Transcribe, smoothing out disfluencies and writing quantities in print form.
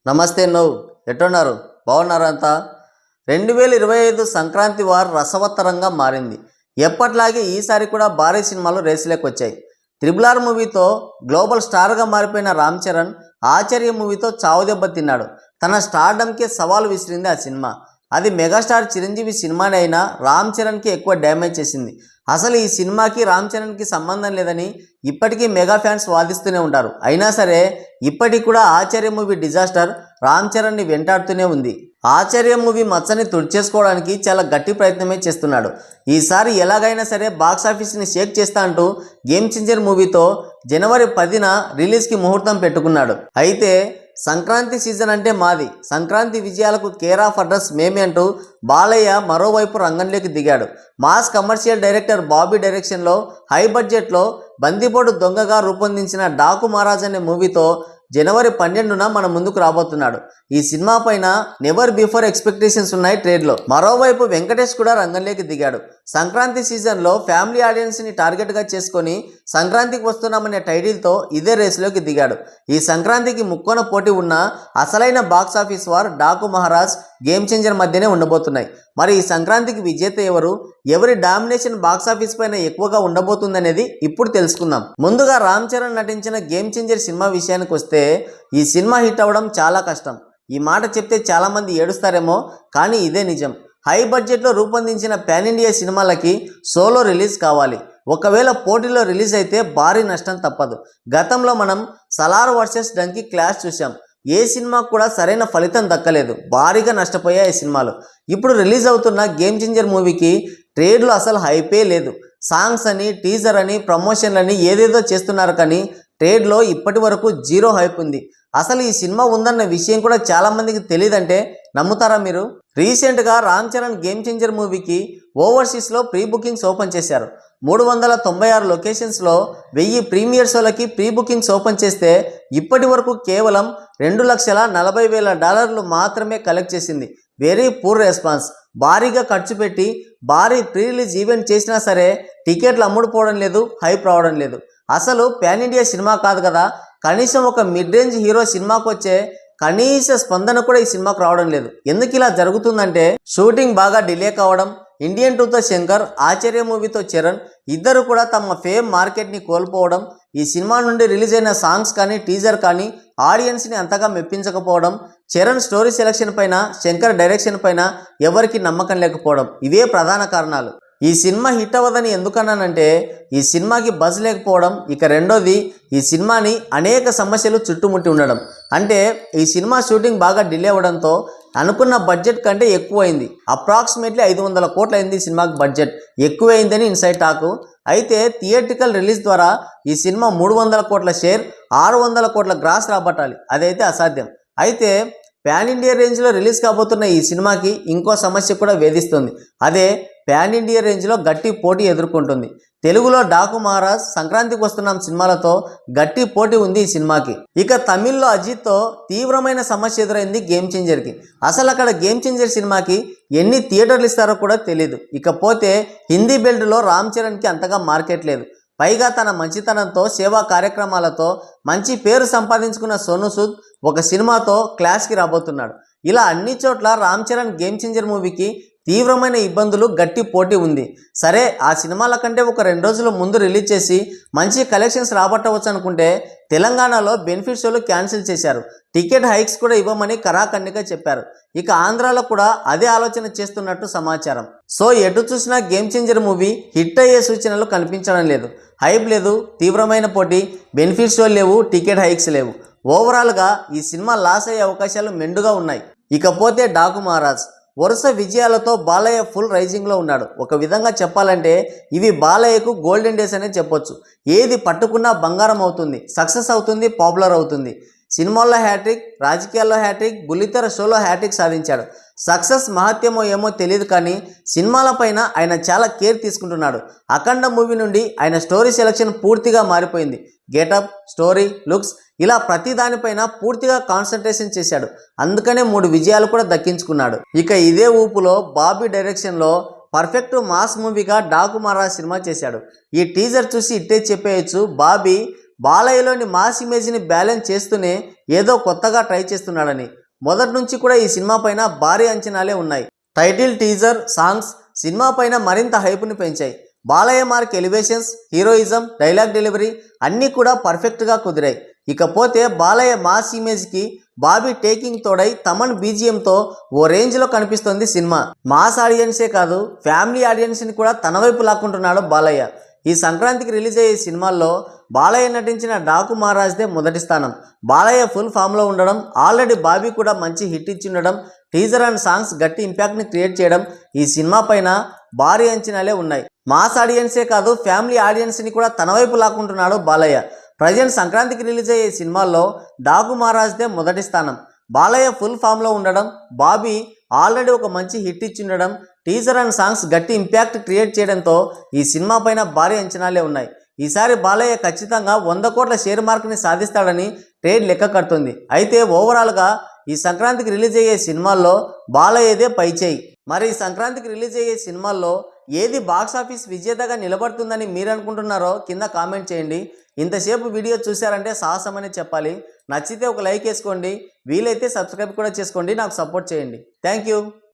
నమస్తే నవ్వు ఎట్టున్నారు బాగున్నారా అంతా 2025 సంక్రాంతి వార్ రసవత్తరంగా మారింది. ఎప్పట్లాగే ఈసారి కూడా భారీ సినిమాలు రేసులోకి వచ్చాయి. త్రిబుల్ ఆర్ మూవీతో గ్లోబల్ స్టార్గా మారిపోయిన రామ్ చరణ్ ఆచార్య మూవీతో చావుదెబ్బ తిన్నాడు. తన స్టార్డమ్కే సవాల్ విసిరింది ఆ సినిమా. అది మెగాస్టార్ చిరంజీవి సినిమానే అయినా రామ్ చరణ్కి ఎక్కువ డ్యామేజ్ చేసింది. అసలు ఈ సినిమాకి రామ్ చరణ్కి సంబంధం లేదని ఇప్పటికీ మెగా ఫ్యాన్స్ వాదిస్తూనే ఉంటారు. అయినా సరే ఇప్పటికి కూడా ఆచార్య మూవీ డిజాస్టర్ రామ్ చరణ్ని వెంటాడుతూనే ఉంది. ఆచార్య మూవీ మచ్చని తుడిచేసుకోవడానికి చాలా గట్టి ప్రయత్నమే చేస్తున్నాడు. ఈసారి ఎలాగైనా సరే బాక్సాఫీస్ని షేక్ చేస్తా అంటూ గేమ్ చేంజర్ మూవీతో జనవరి 10న రిలీజ్కి ముహూర్తం పెట్టుకున్నాడు. అయితే సంక్రాంతి సీజన్ అంటే మాది, సంక్రాంతి విజయాలకు కేర్ ఆఫ్ అడ్రస్ మేమే అంటూ బాలయ్య మరోవైపు రంగంలోకి దిగాడు. మాస్ కమర్షియల్ డైరెక్టర్ బాబీ డైరెక్షన్లో హై బడ్జెట్లో బందిపోటు దొంగగా రూపొందించిన డాకు మహారాజ్ అనే మూవీతో జనవరి 12న మన ముందుకు రాబోతున్నాడు. ఈ సినిమా పైన నెవర్ బిఫోర్ ఎక్స్పెక్టేషన్స్ ఉన్నాయి ట్రేడ్లో. మరోవైపు వెంకటేష్ కూడా రంగంలోకి దిగాడు. సంక్రాంతి సీజన్లో ఫ్యామిలీ ఆడియన్స్ని టార్గెట్గా చేసుకొని సంక్రాంతికి వస్తున్నామనే టైటిల్తో ఇదే రేసులోకి దిగాడు. ఈ సంక్రాంతికి ముక్కోన పోటీ ఉన్న అసలైన box office war Daaku Maharaj game changer మధ్యనే ఉండబోతున్నాయి. మరి ఈ సంక్రాంతికి విజేత ఎవరు, ఎవరి డామినేషన్ బాక్సాఫీస్ పైన ఎక్కువగా ఉండబోతుందనేది ఇప్పుడు తెలుసుకుందాం. ముందుగా రామ్ చరణ్ నటించిన గేమ్ చేంజర్ సినిమా విషయానికి వస్తే ఈ సినిమా హిట్ అవ్వడం చాలా కష్టం. ఈ మాట చెప్తే చాలామంది ఏడుస్తారేమో, కానీ ఇదే నిజం. హై బడ్జెట్లో రూపొందించిన పాన్ ఇండియా సినిమాలకి సోలో రిలీజ్ కావాలి. ఒకవేళ పోటీలో రిలీజ్ అయితే భారీ నష్టం తప్పదు. గతంలో మనం సలార్ వర్సెస్ డంకీ క్లాష్ చూసాం. ఏ సినిమాకు కూడా సరైన ఫలితం దక్కలేదు, భారీగా నష్టపోయాయి ఈ సినిమాలు. ఇప్పుడు రిలీజ్ అవుతున్న గేమ్ చేంజర్ మూవీకి ట్రేడ్లో అసలు హైపే లేదు. సాంగ్స్ అని, టీజర్ అని, ప్రమోషన్లని ఏదేదో చేస్తున్నారు, కానీ ట్రేడ్లో ఇప్పటి వరకు జీరో హైప్ ఉంది. అసలు ఈ సినిమా ఉందన్న విషయం కూడా చాలామందికి తెలియదంటే నమ్ముతారా మీరు? రీసెంట్గా రామ్ చరణ్ గేమ్ చేంజర్ మూవీకి ఓవర్సీస్లో ప్రీ బుకింగ్స్ ఓపెన్ చేశారు. 396 లొకేషన్స్లో 1000 ప్రీమియర్ షోలకి ప్రీ బుకింగ్స్ ఓపెన్ చేస్తే ఇప్పటి వరకు కేవలం $2,40,000 మాత్రమే కలెక్ట్ చేసింది. Very poor response. భారీగా ఖర్చు పెట్టి భారీ ప్రీ రిలీజ్ ఈవెంట్ చేసినా సరే టికెట్లు అమ్ముడుపోవడం లేదు, హైప్ రావడం లేదు. అసలు పాన్ ఇండియా సినిమా కాదు కదా, కనీసం ఒక మిడ్ రేంజ్ హీరో సినిమాకు వచ్చే కనీస స్పందన కూడా ఈ సినిమాకు రావడం లేదు. ఎందుకు ఇలా జరుగుతుందంటే షూటింగ్ బాగా డిలే కావడం, ఇండియన్ 2తో శంకర్, ఆచార్య మూవీతో చరణ్ ఇద్దరు కూడా తమ ఫేమ్ మార్కెట్ని కోల్పోవడం, ఈ సినిమా నుండి రిలీజ్ అయిన సాంగ్స్ కానీ టీజర్ కానీ ఆడియన్స్ని అంతగా మెప్పించకపోవడం, చరణ్ స్టోరీ సెలెక్షన్ పైన, శంకర్ డైరెక్షన్ పైన ఎవరికి నమ్మకం లేకపోవడం, ఇవే ప్రధాన కారణాలు. ఈ సినిమా హిట్ అవ్వదని ఎందుకన్నానంటే ఈ సినిమాకి బజ్ లేకపోవడం, ఇక రెండోది ఈ సినిమాని అనేక సమస్యలు చుట్టుముట్టి ఉండడం. అంటే ఈ సినిమా షూటింగ్ బాగా డిలే అవ్వడంతో అనుకున్న బడ్జెట్ కంటే ఎక్కువైంది. అప్రాక్సిమేట్లీ 500 కోట్లు అయింది ఈ సినిమాకి బడ్జెట్, ఎక్కువైందని ఇన్సైడ్ టాక్. అయితే థియేట్రికల్ రిలీజ్ ద్వారా ఈ సినిమా 300 కోట్ల షేర్, 600 కోట్ల గ్రాస్ రాబట్టాలి. అదైతే అసాధ్యం. అయితే పాన్ ఇండియా రేంజ్లో రిలీజ్ కాబోతున్న ఈ సినిమాకి ఇంకో సమస్య కూడా వేధిస్తుంది. అదే పాన్ ఇండియా రేంజ్లో గట్టి పోటీ ఎదుర్కొంటుంది. తెలుగులో డాకు మహారాజ్, సంక్రాంతికి వస్తున్నాం సినిమాలతో గట్టి పోటీ ఉంది ఈ సినిమాకి. ఇక తమిళ్లో అజిత్తో తీవ్రమైన సమస్య ఎదురైంది గేమ్ చేంజర్కి. అసలు అక్కడ గేమ్ చేంజర్ సినిమాకి ఎన్ని థియేటర్లు ఇస్తారో కూడా తెలియదు. ఇకపోతే హిందీ బెల్ట్లో రామ్ చరణ్కి అంతగా మార్కెట్ లేదు. పైగా తన మంచితనంతో, సేవా కార్యక్రమాలతో మంచి పేరు సంపాదించుకున్న సోనూ సూద్ ఒక సినిమాతో క్లాష్కి రాబోతున్నాడు. ఇలా అన్ని చోట్ల రామ్ చరణ్ గేమ్ చేంజర్ మూవీకి తీవ్రమైన ఇబ్బందులు, గట్టి పోటీ ఉంది. సరే ఆ సినిమాల కంటే ఒక 2 రోజుల ముందు రిలీజ్ చేసి మంచి కలెక్షన్స్ రాబట్టవచ్చు అనుకుంటే తెలంగాణలో బెనిఫిట్ షోలు క్యాన్సిల్ చేశారు. టికెట్ హైక్స్ కూడా ఇవ్వమని కరాఖండిగా చెప్పారు. ఇక ఆంధ్రాలో కూడా అదే ఆలోచన చేస్తున్నట్టు సమాచారం. సో ఎటు చూసినా గేమ్ చేంజర్ మూవీ హిట్ అయ్యే సూచనలు కనిపించడం లేదు. హైప్ లేదు, తీవ్రమైన పోటీ, బెనిఫిట్ షోలు లేవు, టికెట్ హైక్స్ లేవు. ఓవరాల్గా ఈ సినిమా లాస్ అయ్యే అవకాశాలు మెండుగా ఉన్నాయి. ఇకపోతే డాకు మహారాజ్ వరుస విజయాలతో బాలయ్య ఫుల్ రైజింగ్లో ఉన్నాడు. ఒక విధంగా చెప్పాలంటే ఇవి బాలయ్యకు గోల్డెన్ డేస్ అనే చెప్పొచ్చు. ఏది పట్టుకున్నా బంగారం అవుతుంది, సక్సెస్ అవుతుంది, పాపులర్ అవుతుంది. సినిమాల్లో హ్యాట్రిక్, రాజకీయాల్లో హ్యాట్రిక్, బుల్లితెర షోలో హ్యాట్రిక్ సాధించాడు. సక్సెస్ మహత్యమో ఏమో తెలియదు, కానీ సినిమాలపైన ఆయన చాలా కేర్ తీసుకుంటున్నాడు. అఖండ మూవీ నుండి ఆయన స్టోరీ సెలెక్షన్ పూర్తిగా మారిపోయింది. గెటప్, స్టోరీ, లుక్స్ ఇలా ప్రతి దానిపైన పూర్తిగా కాన్సన్ట్రేషన్ చేశాడు. అందుకనే 3 విజయాలు కూడా దక్కించుకున్నాడు. ఇక ఇదే ఊపులో బాబీ డైరెక్షన్లో పర్ఫెక్ట్ మాస్ మూవీగా డాకు మహారాజ్ సినిమా చేశాడు. ఈ టీజర్ చూసి ఇట్టే చెప్పేయచ్చు, బాబీ బాలయ్యలోని మాస్ ఇమేజ్ని బ్యాలెన్స్ చేస్తూనే ఏదో కొత్తగా ట్రై చేస్తున్నాడని. మొదటి నుంచి కూడా ఈ సినిమా పైన భారీ అంచనాలే ఉన్నాయి. టైటిల్, టీజర్, సాంగ్స్ సినిమా పైన మరింత హైప్ని పెంచాయి. Balayya mark elevations, heroism, dialogue delivery అన్నీ కూడా పర్ఫెక్ట్గా కుదిరాయి. ఇకపోతే బాలయ్య మాస్ ఇమేజ్కి బాబీ టేకింగ్ తోడై తమన్ బీజిఎంతో ఓ రేంజ్లో కనిపిస్తోంది సినిమా. మాస్ ఆడియన్సే కాదు, ఫ్యామిలీ ఆడియన్స్ని కూడా తన వైపు లాక్కుంటున్నాడు బాలయ్య. ఈ సంక్రాంతికి రిలీజ్ అయ్యే సినిమాల్లో బాలయ్య నటించిన డాకు మహారాజ్దే మొదటి స్థానం. బాలయ్య ఫుల్ ఫామ్లో ఉండడం, ఆల్రెడీ బాబీ కూడా మంచి హిట్ ఇచ్చి ఉండడం, టీజర్ అండ్ సాంగ్స్ గట్టి ఇంపాక్ట్ని క్రియేట్ చేయడం ఈ సినిమా పైన భారీ అంచనాలే ఉన్నాయి. మాస్ ఆడియన్సే కాదు, ఫ్యామిలీ ఆడియన్స్ని కూడా తన వైపు లాక్కుంటున్నాడు బాలయ్య. ప్రజెంట్ సంక్రాంతికి రిలీజ్ అయ్యే సినిమాల్లో డాకు మహారాజ్దే మొదటి స్థానం. బాలయ్య ఫుల్ ఫామ్లో ఉండడం, బాబీ ఆల్రెడీ ఒక మంచి హిట్ ఇచ్చి ఉండడం, టీజర్ అండ్ సాంగ్స్ గట్టి ఇంపాక్ట్ క్రియేట్ చేయడంతో ఈ సినిమా పైన భారీ అంచనాలే ఉన్నాయి. ఈసారి బాలయ్య ఖచ్చితంగా 100 కోట్ల షేర్ మార్క్ని సాధిస్తాడని ట్రేడ్ లెక్క కడుతుంది. అయితే ఓవరాల్గా ఈ సంక్రాంతికి రిలీజ్ అయ్యే సినిమాల్లో బాలయ్యదే పైచేయి. మరి ఈ సంక్రాంతికి రిలీజ్ అయ్యే సినిమాల్లో ఏది బాక్సాఫీస్ విజేతగా నిలబడుతుందని మీరు అనుకుంటున్నారో కింద కామెంట్ చేయండి. ఇంతసేపు వీడియో చూశారంటే సాహసమని చెప్పాలి. నచ్చితే ఒక లైక్ వేసుకోండి, వీలైతే సబ్స్క్రైబ్ కూడా చేసుకోండి, నాకు సపోర్ట్ చేయండి. Thank you.